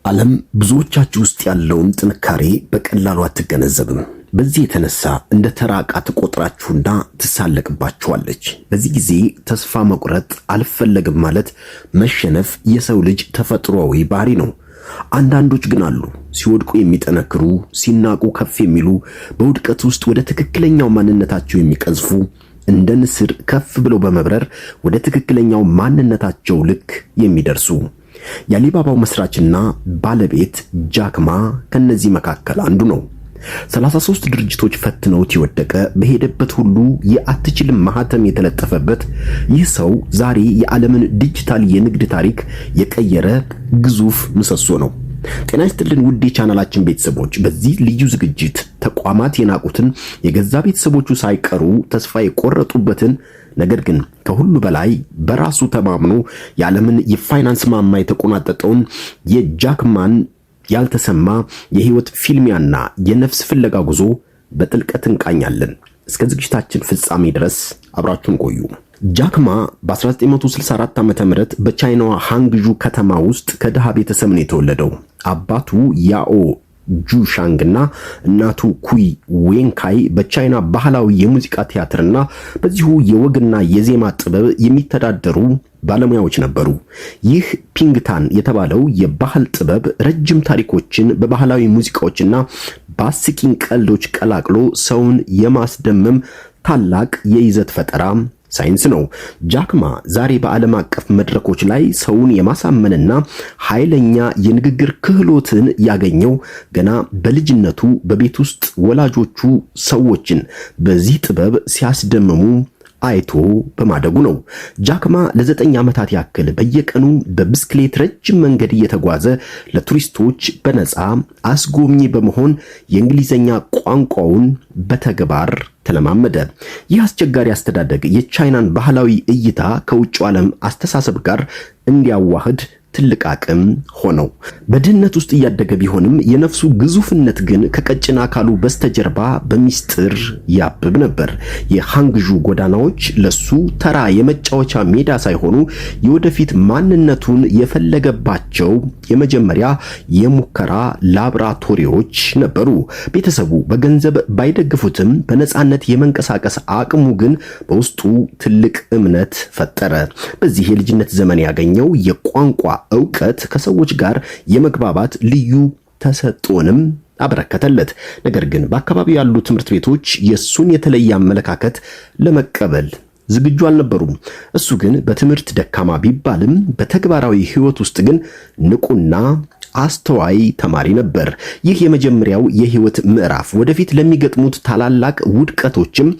ዓለም ብዙዎቻችሁ ውስጥ ያለውን ጥንካሬ በቀላሉ አትገነዘብም። በዚህ የተነሳ እንደ ተራ ዕቃ ትቆጥራችሁና ትሳለቅባችኋለች። በዚህ ጊዜ ተስፋ መቁረጥ፣ አልፈለግም ማለት፣ መሸነፍ የሰው ልጅ ተፈጥሯዊ ባህሪ ነው። አንዳንዶች ግን አሉ፣ ሲወድቁ የሚጠነክሩ፣ ሲናቁ ከፍ የሚሉ፣ በውድቀት ውስጥ ወደ ትክክለኛው ማንነታቸው የሚቀዝፉ፣ እንደ ንስር ከፍ ብለው በመብረር ወደ ትክክለኛው ማንነታቸው ልክ የሚደርሱ። የአሊባባው መስራችና ባለቤት ጃክ ማ ከነዚህ መካከል አንዱ ነው። 33 ድርጅቶች ፈትነውት የወደቀ፣ በሄደበት ሁሉ የአትችልም ማህተም የተለጠፈበት ይህ ሰው ዛሬ የዓለምን ዲጂታል የንግድ ታሪክ የቀየረ ግዙፍ ምሰሶ ነው። ጤና ይስጥልን ውድ የቻናላችን ቤተሰቦች፣ በዚህ ልዩ ዝግጅት ተቋማት የናቁትን፣ የገዛ ቤተሰቦቹ ሳይቀሩ ተስፋ የቆረጡበትን፣ ነገር ግን ከሁሉ በላይ በራሱ ተማምኖ የዓለምን የፋይናንስ ማማ የተቆናጠጠውን የጃክ ማን ያልተሰማ የህይወት ፊልሚያና የነፍስ ፍለጋ ጉዞ በጥልቀት እንቃኛለን። እስከ ዝግጅታችን ፍጻሜ ድረስ አብራችሁን ቆዩ። ጃክ ማ በ1964 ዓ.ም በቻይናዋ ሃንግዡ ከተማ ውስጥ ከድሃ ቤተሰብ ነው የተወለደው። አባቱ ያኦ ጁሻንግና እናቱ ኩይ ዌንካይ በቻይና ባህላዊ የሙዚቃ ቲያትርና በዚሁ የወግና የዜማ ጥበብ የሚተዳደሩ ባለሙያዎች ነበሩ። ይህ ፒንግታን የተባለው የባህል ጥበብ ረጅም ታሪኮችን በባህላዊ ሙዚቃዎችና በአስቂኝ ቀልዶች ቀላቅሎ ሰውን የማስደመም ታላቅ የይዘት ፈጠራ ሳይንስ ነው። ጃክ ማ ዛሬ በዓለም አቀፍ መድረኮች ላይ ሰውን የማሳመንና ኃይለኛ የንግግር ክህሎትን ያገኘው ገና በልጅነቱ በቤት ውስጥ ወላጆቹ ሰዎችን በዚህ ጥበብ ሲያስደምሙ አይቶ በማደጉ ነው። ጃክ ማ ለ9 ዓመታት ያክል በየቀኑ በብስክሌት ረጅም መንገድ እየተጓዘ ለቱሪስቶች በነፃ አስጎብኚ በመሆን የእንግሊዘኛ ቋንቋውን በተግባር ተለማመደ። ይህ አስቸጋሪ አስተዳደግ የቻይናን ባህላዊ እይታ ከውጭው ዓለም አስተሳሰብ ጋር እንዲያዋህድ ትልቅ አቅም ሆነው። በድህነት ውስጥ እያደገ ቢሆንም የነፍሱ ግዙፍነት ግን ከቀጭን አካሉ በስተጀርባ በሚስጥር ያብብ ነበር። የሃንግዡ ጎዳናዎች ለሱ ተራ የመጫወቻ ሜዳ ሳይሆኑ የወደፊት ማንነቱን የፈለገባቸው የመጀመሪያ የሙከራ ላብራቶሪዎች ነበሩ። ቤተሰቡ በገንዘብ ባይደግፉትም በነፃነት የመንቀሳቀስ አቅሙ ግን በውስጡ ትልቅ እምነት ፈጠረ። በዚህ የልጅነት ዘመን ያገኘው የቋንቋ ዕውቀት ከሰዎች ጋር የመግባባት ልዩ ተሰጥኦንም አበረከተለት። ነገር ግን በአካባቢው ያሉ ትምህርት ቤቶች የሱን የተለየ አመለካከት ለመቀበል ዝግጁ አልነበሩም። እሱ ግን በትምህርት ደካማ ቢባልም በተግባራዊ ሕይወት ውስጥ ግን ንቁና አስተዋይ ተማሪ ነበር። ይህ የመጀመሪያው የሕይወት ምዕራፍ ወደፊት ለሚገጥሙት ታላላቅ ውድቀቶችም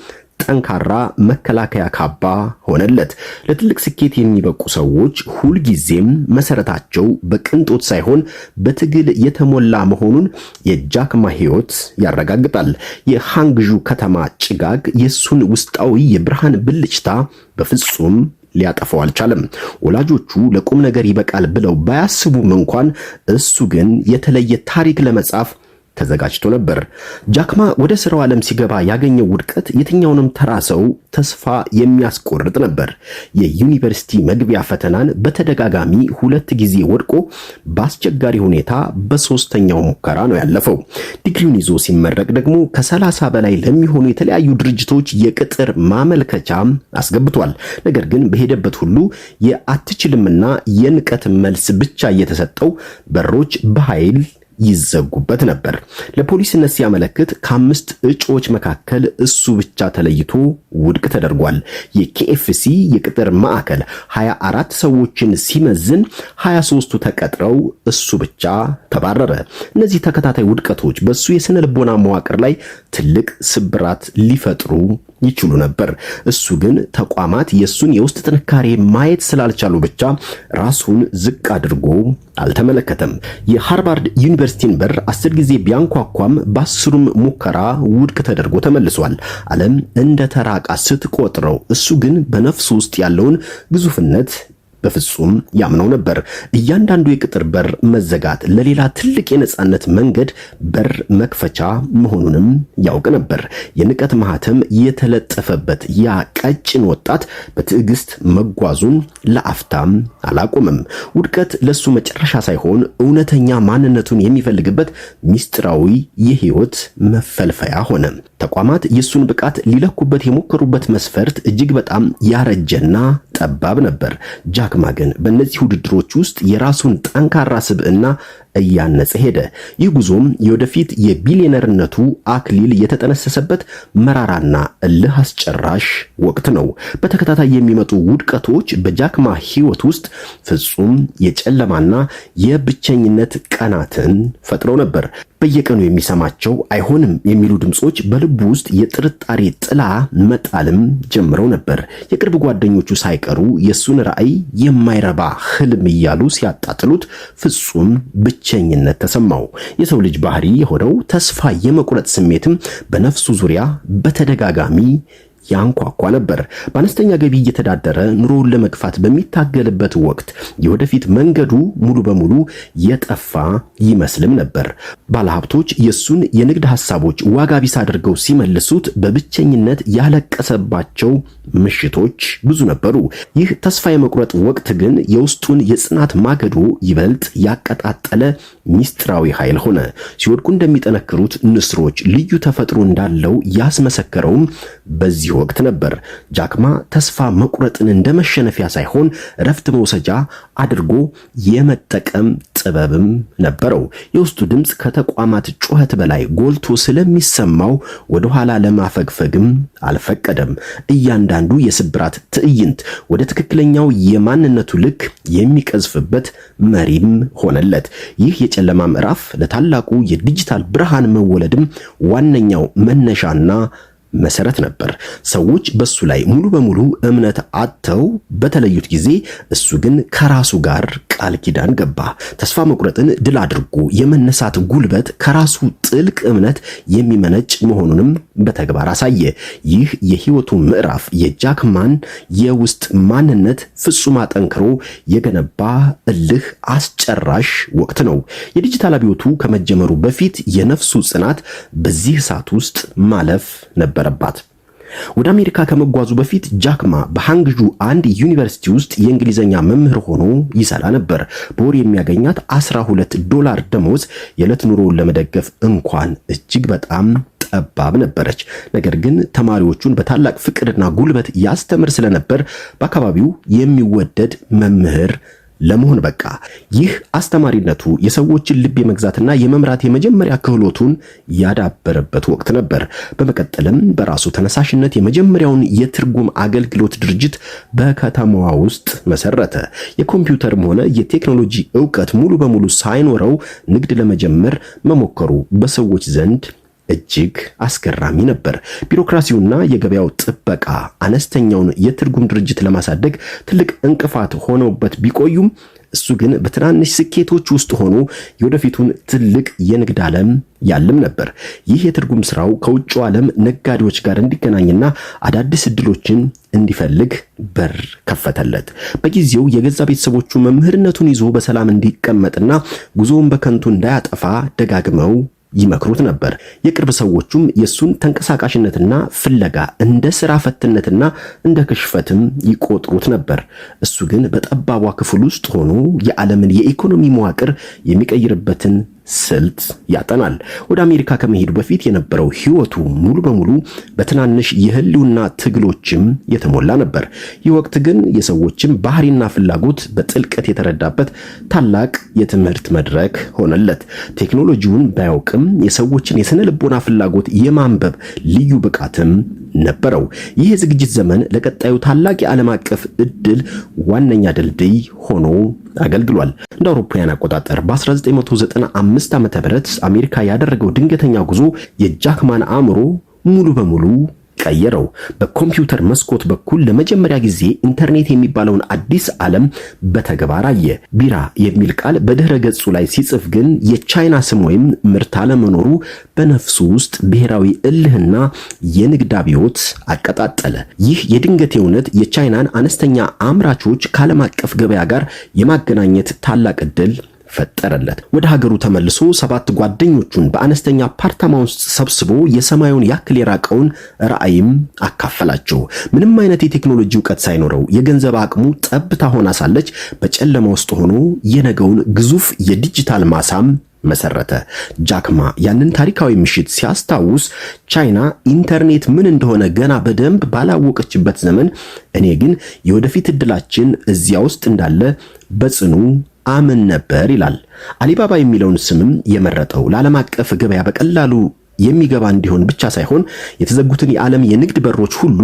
ጠንካራ መከላከያ ካባ ሆነለት። ለትልቅ ስኬት የሚበቁ ሰዎች ሁልጊዜም መሰረታቸው በቅንጦት ሳይሆን በትግል የተሞላ መሆኑን የጃክ ማ ሕይወት ያረጋግጣል። የሃንግዡ ከተማ ጭጋግ የሱን ውስጣዊ የብርሃን ብልጭታ በፍጹም ሊያጠፋው አልቻለም። ወላጆቹ ለቁም ነገር ይበቃል ብለው ባያስቡም እንኳን እሱ ግን የተለየ ታሪክ ለመጻፍ ተዘጋጅቶ ነበር። ጃክ ማ ወደ ስራው ዓለም ሲገባ ያገኘው ውድቀት የትኛውንም ተራ ሰው ተስፋ የሚያስቆርጥ ነበር። የዩኒቨርሲቲ መግቢያ ፈተናን በተደጋጋሚ 2 ጊዜ ወድቆ በአስቸጋሪ ሁኔታ በ3ኛው ሙከራ ነው ያለፈው። ዲግሪውን ይዞ ሲመረቅ ደግሞ ከ30 በላይ ለሚሆኑ የተለያዩ ድርጅቶች የቅጥር ማመልከቻ አስገብቷል። ነገር ግን በሄደበት ሁሉ የአትችልምና የንቀት መልስ ብቻ እየተሰጠው በሮች በኃይል ይዘጉበት ነበር። ለፖሊስነት ሲያመለክት ከ5 እጩዎች መካከል እሱ ብቻ ተለይቶ ውድቅ ተደርጓል። የኬኤፍሲ የቅጥር ማዕከል 24 ሰዎችን ሲመዝን 23ቱ ተቀጥረው እሱ ብቻ ተባረረ። እነዚህ ተከታታይ ውድቀቶች በሱ የስነ ልቦና መዋቅር ላይ ትልቅ ስብራት ሊፈጥሩ ይችሉ ነበር። እሱ ግን ተቋማት የሱን የውስጥ ጥንካሬ ማየት ስላልቻሉ ብቻ ራሱን ዝቅ አድርጎ አልተመለከተም። የሃርቫርድ ዩኒቨርሲቲን በር 10 ጊዜ ቢያንኳኳም በ10ሩም ሙከራ ውድቅ ተደርጎ ተመልሷል። ዓለም እንደ ተራ ዕቃ ስትቆጥረው እሱ ግን በነፍሱ ውስጥ ያለውን ግዙፍነት በፍጹም ያምነው ነበር። እያንዳንዱ የቅጥር በር መዘጋት ለሌላ ትልቅ የነጻነት መንገድ በር መክፈቻ መሆኑንም ያውቅ ነበር። የንቀት ማህተም የተለጠፈበት ያ ቀጭን ወጣት በትዕግስት መጓዙን ለአፍታም አላቆምም። ውድቀት ለሱ መጨረሻ ሳይሆን እውነተኛ ማንነቱን የሚፈልግበት ሚስጥራዊ የህይወት መፈልፈያ ሆነ። ተቋማት የሱን ብቃት ሊለኩበት የሞከሩበት መስፈርት እጅግ በጣም ያረጀና ጠባብ ነበር። ጃክማ ግን በእነዚህ ውድድሮች ውስጥ የራሱን ጠንካራ ስብዕና እያነጸ ሄደ። ይህ ጉዞም የወደፊት የቢሊየነርነቱ አክሊል የተጠነሰሰበት መራራና እልህ አስጨራሽ ወቅት ነው። በተከታታይ የሚመጡ ውድቀቶች በጃክማ ህይወት ውስጥ ፍጹም የጨለማና የብቸኝነት ቀናትን ፈጥረው ነበር። በየቀኑ የሚሰማቸው አይሆንም የሚሉ ድምጾች በልቡ ውስጥ የጥርጣሬ ጥላ መጣልም ጀምረው ነበር። የቅርብ ጓደኞቹ ሳይቀሩ የሱን ራዕይ የማይረባ ህልም እያሉ ሲያጣጥሉት ፍጹም ብቸኝነት ተሰማው። የሰው ልጅ ባህሪ የሆነው ተስፋ የመቁረጥ ስሜትም በነፍሱ ዙሪያ በተደጋጋሚ ያንኳኳ ነበር። በአነስተኛ ገቢ እየተዳደረ ኑሮውን ለመግፋት በሚታገልበት ወቅት የወደፊት መንገዱ ሙሉ በሙሉ የጠፋ ይመስልም ነበር። ባለሀብቶች የሱን የንግድ ሐሳቦች ዋጋ ቢስ አድርገው ሲመልሱት በብቸኝነት ያለቀሰባቸው ምሽቶች ብዙ ነበሩ። ይህ ተስፋ የመቁረጥ ወቅት ግን የውስጡን የጽናት ማገዶ ይበልጥ ያቀጣጠለ ሚስጥራዊ ኃይል ሆነ። ሲወድቁ እንደሚጠነክሩት ንስሮች ልዩ ተፈጥሮ እንዳለው ያስመሰከረውም በዚህ ወቅት ነበር። ጃክማ ተስፋ መቁረጥን እንደመሸነፊያ ሳይሆን ረፍት መውሰጃ አድርጎ የመጠቀም ጥበብም ነበረው። የውስጡ ድምጽ ከተቋማት ጩኸት በላይ ጎልቶ ስለሚሰማው ወደ ኋላ ለማፈግፈግም አልፈቀደም። እያንዳንዱ የስብራት ትዕይንት ወደ ትክክለኛው የማንነቱ ልክ የሚቀዝፍበት መሪም ሆነለት። ይህ የጨለማ ምዕራፍ ለታላቁ የዲጂታል ብርሃን መወለድም ዋነኛው መነሻና መሰረት ነበር። ሰዎች በሱ ላይ ሙሉ በሙሉ እምነት አጥተው በተለዩት ጊዜ እሱ ግን ከራሱ ጋር ቃል ኪዳን ገባ። ተስፋ መቁረጥን ድል አድርጎ የመነሳት ጉልበት ከራሱ ጥልቅ እምነት የሚመነጭ መሆኑንም በተግባር አሳየ። ይህ የህይወቱ ምዕራፍ የጃክማን የውስጥ ማንነት ፍጹም አጠንክሮ የገነባ እልህ አስጨራሽ ወቅት ነው። የዲጂታል አብዮቱ ከመጀመሩ በፊት የነፍሱ ጽናት በዚህ እሳት ውስጥ ማለፍ ነበረባት። ወደ አሜሪካ ከመጓዙ በፊት ጃክማ በሃንግጁ አንድ ዩኒቨርሲቲ ውስጥ የእንግሊዘኛ መምህር ሆኖ ይሰራ ነበር። በወር የሚያገኛት $12 ደሞዝ የዕለት ኑሮውን ለመደገፍ እንኳን እጅግ በጣም ጠባብ ነበረች። ነገር ግን ተማሪዎቹን በታላቅ ፍቅርና ጉልበት ያስተምር ስለነበር በአካባቢው የሚወደድ መምህር ለመሆን በቃ። ይህ አስተማሪነቱ የሰዎችን ልብ የመግዛትና የመምራት የመጀመሪያ ክህሎቱን ያዳበረበት ወቅት ነበር። በመቀጠልም በራሱ ተነሳሽነት የመጀመሪያውን የትርጉም አገልግሎት ድርጅት በከተማዋ ውስጥ መሰረተ። የኮምፒውተርም ሆነ የቴክኖሎጂ ዕውቀት ሙሉ በሙሉ ሳይኖረው ንግድ ለመጀመር መሞከሩ በሰዎች ዘንድ እጅግ አስገራሚ ነበር። ቢሮክራሲውና የገበያው ጥበቃ አነስተኛውን የትርጉም ድርጅት ለማሳደግ ትልቅ እንቅፋት ሆነውበት ቢቆዩም እሱ ግን በትናንሽ ስኬቶች ውስጥ ሆኖ የወደፊቱን ትልቅ የንግድ ዓለም ያልም ነበር። ይህ የትርጉም ስራው ከውጭው ዓለም ነጋዴዎች ጋር እንዲገናኝና አዳዲስ እድሎችን እንዲፈልግ በር ከፈተለት። በጊዜው የገዛ ቤተሰቦቹ መምህርነቱን ይዞ በሰላም እንዲቀመጥና ጉዞውን በከንቱ እንዳያጠፋ ደጋግመው ይመክሩት ነበር። የቅርብ ሰዎቹም የሱን ተንቀሳቃሽነትና ፍለጋ እንደ ስራ ፈትነትና እንደ ክሽፈትም ይቆጥሩት ነበር። እሱ ግን በጠባቧ ክፍል ውስጥ ሆኖ የዓለምን የኢኮኖሚ መዋቅር የሚቀይርበትን ስልት ያጠናል። ወደ አሜሪካ ከመሄዱ በፊት የነበረው ህይወቱ ሙሉ በሙሉ በትናንሽ የህልውና ትግሎችም የተሞላ ነበር። ይህ ወቅት ግን የሰዎችን ባህሪና ፍላጎት በጥልቀት የተረዳበት ታላቅ የትምህርት መድረክ ሆነለት። ቴክኖሎጂውን ባያውቅም የሰዎችን የስነ ልቦና ፍላጎት የማንበብ ልዩ ብቃትም ነበረው። ይህ የዝግጅት ዘመን ለቀጣዩ ታላቅ የዓለም አቀፍ እድል ዋነኛ ድልድይ ሆኖ አገልግሏል። እንደ አውሮፓውያን አቆጣጠር በ1995 ዓ.ም አሜሪካ ያደረገው ድንገተኛ ጉዞ የጃክማን አእምሮ ሙሉ በሙሉ ቀየረው። በኮምፒውተር መስኮት በኩል ለመጀመሪያ ጊዜ ኢንተርኔት የሚባለውን አዲስ ዓለም በተግባር አየ። ቢራ የሚል ቃል በድህረ ገጹ ላይ ሲጽፍ ግን የቻይና ስም ወይም ምርት አለመኖሩ በነፍሱ ውስጥ ብሔራዊ እልህና የንግድ አብዮት አቀጣጠለ። ይህ የድንገቴ እውነት የቻይናን አነስተኛ አምራቾች ከዓለም አቀፍ ገበያ ጋር የማገናኘት ታላቅ ዕድል ፈጠረለት። ወደ ሀገሩ ተመልሶ 7 ጓደኞቹን በአነስተኛ አፓርታማ ውስጥ ሰብስቦ የሰማዩን ያክል የራቀውን ራዕይም አካፈላቸው። ምንም አይነት የቴክኖሎጂ ዕውቀት ሳይኖረው የገንዘብ አቅሙ ጠብታ ሆና ሳለች በጨለማ ውስጥ ሆኖ የነገውን ግዙፍ የዲጂታል ማሳም መሰረተ። ጃክማ ያንን ታሪካዊ ምሽት ሲያስታውስ ቻይና ኢንተርኔት ምን እንደሆነ ገና በደንብ ባላወቀችበት ዘመን እኔ ግን የወደፊት ዕድላችን እዚያ ውስጥ እንዳለ በጽኑ አምን ነበር ይላል። አሊባባ የሚለውን ስምም የመረጠው ለዓለም አቀፍ ገበያ በቀላሉ የሚገባ እንዲሆን ብቻ ሳይሆን የተዘጉትን የዓለም የንግድ በሮች ሁሉ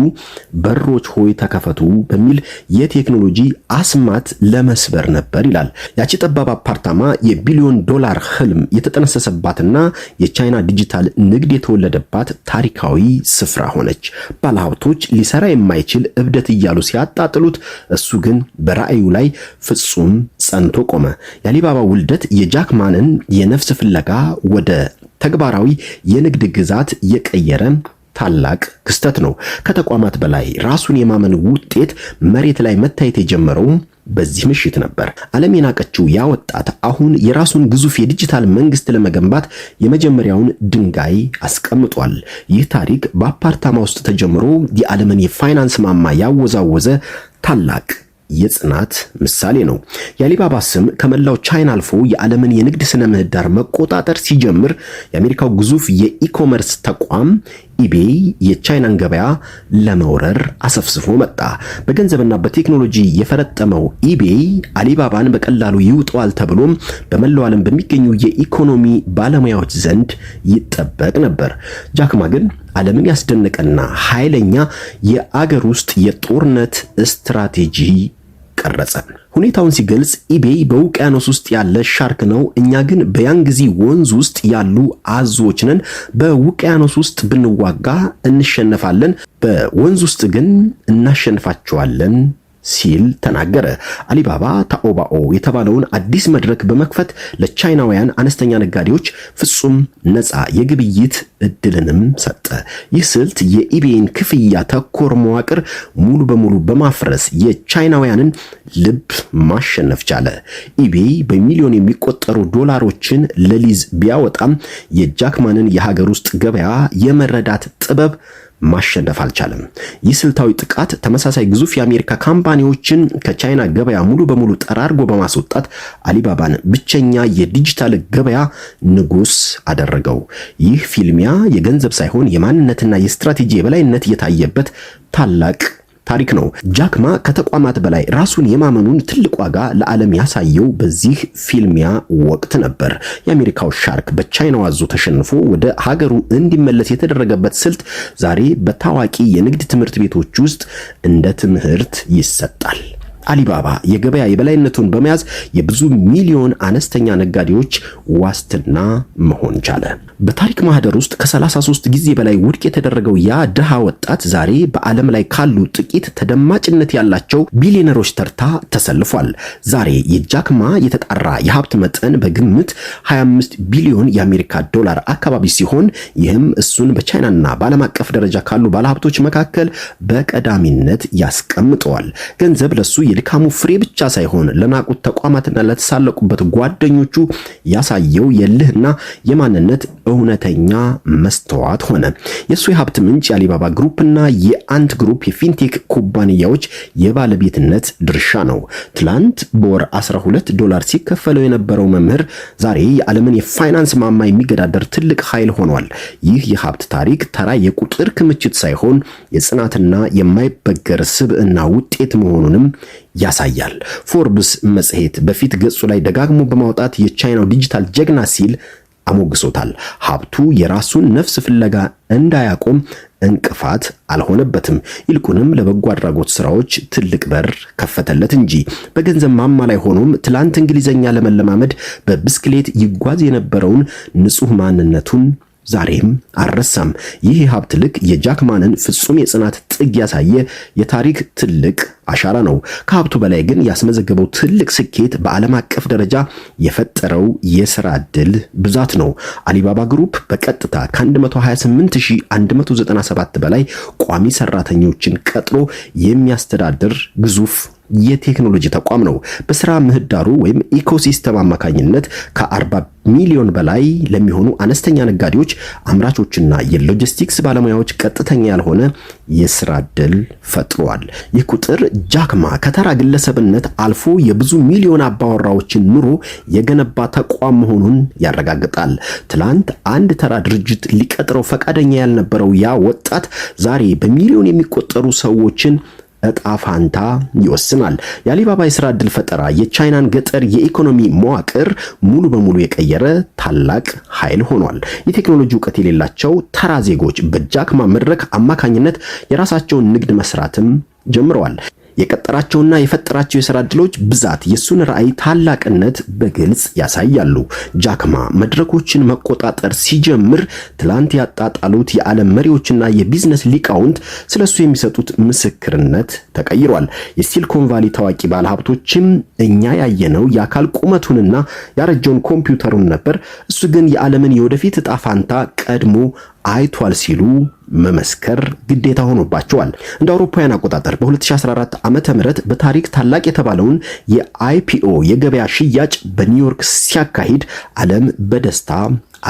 በሮች ሆይ ተከፈቱ በሚል የቴክኖሎጂ አስማት ለመስበር ነበር ይላል። ያቺ ጠባብ አፓርታማ የቢሊዮን ዶላር ህልም የተጠነሰሰባትና የቻይና ዲጂታል ንግድ የተወለደባት ታሪካዊ ስፍራ ሆነች። ባለሀብቶች ሊሰራ የማይችል እብደት እያሉ ሲያጣጥሉት፣ እሱ ግን በራዕዩ ላይ ፍጹም ጸንቶ ቆመ። የአሊባባ ውልደት የጃክማንን የነፍስ ፍለጋ ወደ ተግባራዊ የንግድ ግዛት የቀየረ ታላቅ ክስተት ነው። ከተቋማት በላይ ራሱን የማመን ውጤት መሬት ላይ መታየት የጀመረው በዚህ ምሽት ነበር። ዓለም የናቀችው ያ ወጣት አሁን የራሱን ግዙፍ የዲጂታል መንግስት ለመገንባት የመጀመሪያውን ድንጋይ አስቀምጧል። ይህ ታሪክ በአፓርታማ ውስጥ ተጀምሮ የዓለምን የፋይናንስ ማማ ያወዛወዘ ታላቅ የጽናት ምሳሌ ነው። የአሊባባ ስም ከመላው ቻይና አልፎ የዓለምን የንግድ ስነ ምህዳር መቆጣጠር ሲጀምር የአሜሪካው ግዙፍ የኢኮመርስ ተቋም ኢቤይ የቻይናን ገበያ ለመውረር አሰፍስፎ መጣ። በገንዘብና በቴክኖሎጂ የፈረጠመው ኢቤይ አሊባባን በቀላሉ ይውጠዋል ተብሎም በመላው ዓለም በሚገኙ የኢኮኖሚ ባለሙያዎች ዘንድ ይጠበቅ ነበር። ጃክማ ግን ዓለምን ያስደነቀና ኃይለኛ የአገር ውስጥ የጦርነት ስትራቴጂ ቀረጸ። ሁኔታውን ሲገልጽ ኢቤይ በውቅያኖስ ውስጥ ያለ ሻርክ ነው፣ እኛ ግን በያንግዚ ወንዝ ውስጥ ያሉ አዞዎች ነን። በውቅያኖስ ውስጥ ብንዋጋ እንሸነፋለን፣ በወንዝ ውስጥ ግን እናሸንፋቸዋለን ሲል ተናገረ። አሊባባ ታኦባኦ የተባለውን አዲስ መድረክ በመክፈት ለቻይናውያን አነስተኛ ነጋዴዎች ፍጹም ነፃ የግብይት እድልንም ሰጠ። ይህ ስልት የኢቤይን ክፍያ ተኮር መዋቅር ሙሉ በሙሉ በማፍረስ የቻይናውያንን ልብ ማሸነፍ ቻለ። ኢቤይ በሚሊዮን የሚቆጠሩ ዶላሮችን ለሊዝ ቢያወጣም የጃክማንን የሀገር ውስጥ ገበያ የመረዳት ጥበብ ማሸነፍ አልቻለም። ይህ ስልታዊ ጥቃት ተመሳሳይ ግዙፍ የአሜሪካ ካምፓኒዎችን ከቻይና ገበያ ሙሉ በሙሉ ጠራርጎ በማስወጣት አሊባባን ብቸኛ የዲጂታል ገበያ ንጉስ አደረገው። ይህ ፊልሚያ የገንዘብ ሳይሆን የማንነትና የስትራቴጂ የበላይነት የታየበት ታላቅ ታሪክ ነው። ጃክማ ከተቋማት በላይ ራሱን የማመኑን ትልቅ ዋጋ ለዓለም ያሳየው በዚህ ፊልሚያ ወቅት ነበር። የአሜሪካው ሻርክ በቻይናው አዞ ተሸንፎ ወደ ሀገሩ እንዲመለስ የተደረገበት ስልት ዛሬ በታዋቂ የንግድ ትምህርት ቤቶች ውስጥ እንደ ትምህርት ይሰጣል። አሊባባ የገበያ የበላይነቱን በመያዝ የብዙ ሚሊዮን አነስተኛ ነጋዴዎች ዋስትና መሆን ቻለ። በታሪክ ማህደር ውስጥ ከ33 ጊዜ በላይ ውድቅ የተደረገው ያ ድሃ ወጣት ዛሬ በዓለም ላይ ካሉ ጥቂት ተደማጭነት ያላቸው ቢሊዮነሮች ተርታ ተሰልፏል። ዛሬ የጃክማ የተጣራ የሀብት መጠን በግምት 25 ቢሊዮን የአሜሪካ ዶላር አካባቢ ሲሆን ይህም እሱን በቻይናና በዓለም አቀፍ ደረጃ ካሉ ባለሀብቶች መካከል በቀዳሚነት ያስቀምጠዋል። ገንዘብ ለሱ የድካሙ ፍሬ ብቻ ሳይሆን ለናቁት ተቋማትና ለተሳለቁበት ጓደኞቹ ያሳየው የልህና የማንነት እውነተኛ መስተዋት ሆነ። የሱ የሀብት ምንጭ የአሊባባ ግሩፕና የአንት ግሩፕ የፊንቴክ ኩባንያዎች የባለቤትነት ድርሻ ነው። ትላንት በወር $12 ሲከፈለው የነበረው መምህር ዛሬ የዓለምን የፋይናንስ ማማ የሚገዳደር ትልቅ ኃይል ሆኗል። ይህ የሀብት ታሪክ ተራ የቁጥር ክምችት ሳይሆን የጽናትና የማይበገር ስብዕና ውጤት መሆኑንም ያሳያል። ፎርብስ መጽሔት በፊት ገጹ ላይ ደጋግሞ በማውጣት የቻይናው ዲጂታል ጀግና ሲል አሞግሶታል። ሀብቱ የራሱን ነፍስ ፍለጋ እንዳያቆም እንቅፋት አልሆነበትም። ይልቁንም ለበጎ አድራጎት ስራዎች ትልቅ በር ከፈተለት እንጂ። በገንዘብ ማማ ላይ ሆኖም ትላንት እንግሊዘኛ ለመለማመድ በብስክሌት ይጓዝ የነበረውን ንጹህ ማንነቱን ዛሬም አልረሳም። ይህ የሀብት ልክ የጃክማንን ፍጹም የጽናት ጥግ ያሳየ የታሪክ ትልቅ አሻራ ነው። ከሀብቱ በላይ ግን ያስመዘገበው ትልቅ ስኬት በዓለም አቀፍ ደረጃ የፈጠረው የሥራ ዕድል ብዛት ነው። አሊባባ ግሩፕ በቀጥታ ከ128197 በላይ ቋሚ ሰራተኞችን ቀጥሮ የሚያስተዳድር ግዙፍ የቴክኖሎጂ ተቋም ነው። በስራ ምህዳሩ ወይም ኢኮሲስተም አማካኝነት ከ40 ሚሊዮን በላይ ለሚሆኑ አነስተኛ ነጋዴዎች፣ አምራቾችና የሎጂስቲክስ ባለሙያዎች ቀጥተኛ ያልሆነ የስራ ዕድል ፈጥሯል። ይህ ቁጥር ጃክማ ከተራ ግለሰብነት አልፎ የብዙ ሚሊዮን አባወራዎችን ኑሮ የገነባ ተቋም መሆኑን ያረጋግጣል። ትላንት አንድ ተራ ድርጅት ሊቀጥረው ፈቃደኛ ያልነበረው ያ ወጣት ዛሬ በሚሊዮን የሚቆጠሩ ሰዎችን እጣ ፋንታ ይወስናል። የአሊባባ የሥራ ዕድል ፈጠራ የቻይናን ገጠር የኢኮኖሚ መዋቅር ሙሉ በሙሉ የቀየረ ታላቅ ኃይል ሆኗል። የቴክኖሎጂ ዕውቀት የሌላቸው ተራ ዜጎች በጃክማ መድረክ አማካኝነት የራሳቸውን ንግድ መስራትም ጀምረዋል። የቀጠራቸውና የፈጠራቸው የሥራ ዕድሎች ብዛት የሱን ራዕይ ታላቅነት በግልጽ ያሳያሉ። ጃክማ መድረኮችን መቆጣጠር ሲጀምር ትላንት ያጣጣሉት የዓለም መሪዎችና የቢዝነስ ሊቃውንት ስለሱ የሚሰጡት ምስክርነት ተቀይሯል። የሲሊኮን ቫሊ ታዋቂ ባለሀብቶችም እኛ ያየነው የአካል ቁመቱንና ያረጀውን ኮምፒውተሩን ነበር፣ እሱ ግን የዓለምን የወደፊት ዕጣ ፋንታ ቀድሞ አይቷል ሲሉ መመስከር ግዴታ ሆኖባቸዋል። እንደ አውሮፓውያን አቆጣጠር በ2014 ዓመተ ምህረት በታሪክ ታላቅ የተባለውን የአይፒኦ የገበያ ሽያጭ በኒውዮርክ ሲያካሂድ ዓለም በደስታ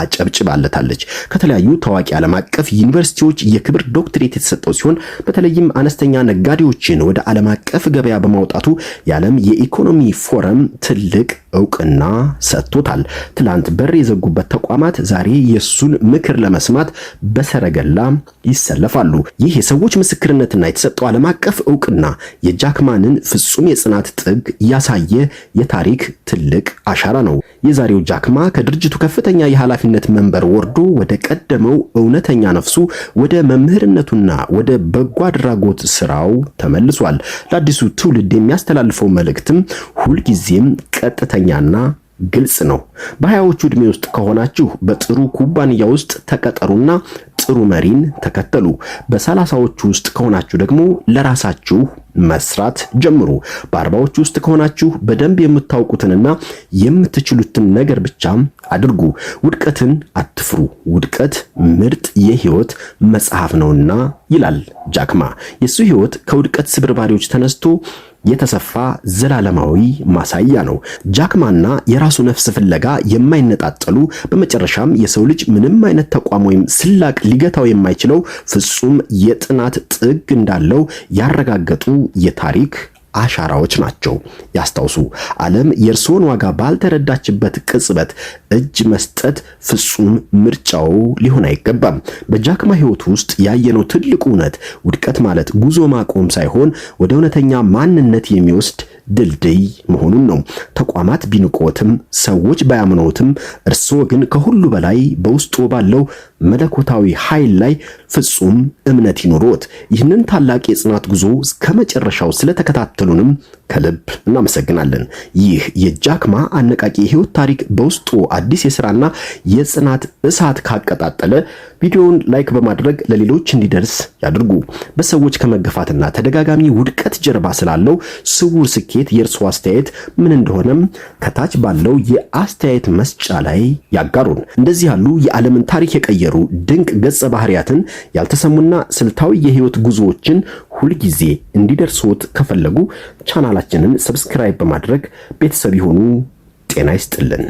አጨብጭባለታለች። ከተለያዩ ታዋቂ ዓለም አቀፍ ዩኒቨርሲቲዎች የክብር ዶክትሬት የተሰጠው ሲሆን በተለይም አነስተኛ ነጋዴዎችን ወደ ዓለም አቀፍ ገበያ በማውጣቱ የዓለም የኢኮኖሚ ፎረም ትልቅ ዕውቅና ሰጥቶታል። ትላንት በር የዘጉበት ተቋማት ዛሬ የሱን ምክር ለመስማት በሰረገላ ይሰለፋሉ። ይህ የሰዎች ምስክርነትና የተሰጠው ዓለም አቀፍ ዕውቅና የጃክማንን ፍጹም የጽናት ጥግ ያሳየ የታሪክ ትልቅ አሻራ ነው። የዛሬው ጃክማ ከድርጅቱ ከፍተኛ የኃላፊነት መንበር ወርዶ ወደ ቀደመው እውነተኛ ነፍሱ ወደ መምህርነቱና ወደ በጎ አድራጎት ስራው ተመልሷል። ለአዲሱ ትውልድ የሚያስተላልፈው መልእክትም ሁልጊዜም ቀጥተኛና ግልጽ ነው። በሀያዎቹ ዕድሜ ውስጥ ከሆናችሁ በጥሩ ኩባንያ ውስጥ ተቀጠሩና ጥሩ መሪን ተከተሉ። በ30ዎቹ ውስጥ ከሆናችሁ ደግሞ ለራሳችሁ መስራት ጀምሩ። በ40ዎቹ ውስጥ ከሆናችሁ በደንብ የምታውቁትንና የምትችሉትን ነገር ብቻ አድርጉ። ውድቀትን አትፍሩ፣ ውድቀት ምርጥ የህይወት መጽሐፍ ነውና ይላል ጃክማ። የሱ ህይወት ከውድቀት ስብርባሪዎች ተነስቶ የተሰፋ ዘላለማዊ ማሳያ ነው። ጃክማና የራሱ ነፍስ ፍለጋ የማይነጣጠሉ፣ በመጨረሻም የሰው ልጅ ምንም አይነት ተቋም ወይም ስላቅ ሊገታው የማይችለው ፍጹም የጥናት ጥግ እንዳለው ያረጋገጡ የታሪክ አሻራዎች ናቸው። ያስታውሱ፣ ዓለም የእርስዎን ዋጋ ባልተረዳችበት ቅጽበት እጅ መስጠት ፍጹም ምርጫው ሊሆን አይገባም። በጃክማ ህይወት ውስጥ ያየነው ትልቁ እውነት ውድቀት ማለት ጉዞ ማቆም ሳይሆን ወደ እውነተኛ ማንነት የሚወስድ ድልድይ መሆኑን ነው። ተቋማት ቢንቆትም፣ ሰዎች ባያምኑትም፣ እርስዎ ግን ከሁሉ በላይ በውስጡ ባለው መለኮታዊ ኃይል ላይ ፍጹም እምነት ይኑሮት። ይህንን ታላቅ የጽናት ጉዞ እስከ መጨረሻው ስለተከታተሉንም ከልብ እናመሰግናለን። ይህ የጃክማ አነቃቂ የህይወት ታሪክ በውስጡ አዲስ የሥራና የጽናት እሳት ካቀጣጠለ ቪዲዮውን ላይክ በማድረግ ለሌሎች እንዲደርስ ያድርጉ። በሰዎች ከመገፋትና ተደጋጋሚ ውድቀት ጀርባ ስላለው ስውር ስኬት የእርሱ አስተያየት ምን እንደሆነም ከታች ባለው የአስተያየት መስጫ ላይ ያጋሩን። እንደዚህ ያሉ የዓለምን ታሪክ የቀየሩ ድንቅ ገጸ ባህሪያትን፣ ያልተሰሙና ስልታዊ የህይወት ጉዞዎችን ሁልጊዜ እንዲደርሱት ከፈለጉ ቻናላችንን ሰብስክራይብ በማድረግ ቤተሰብ ይሁኑ። ጤና ይስጥልን።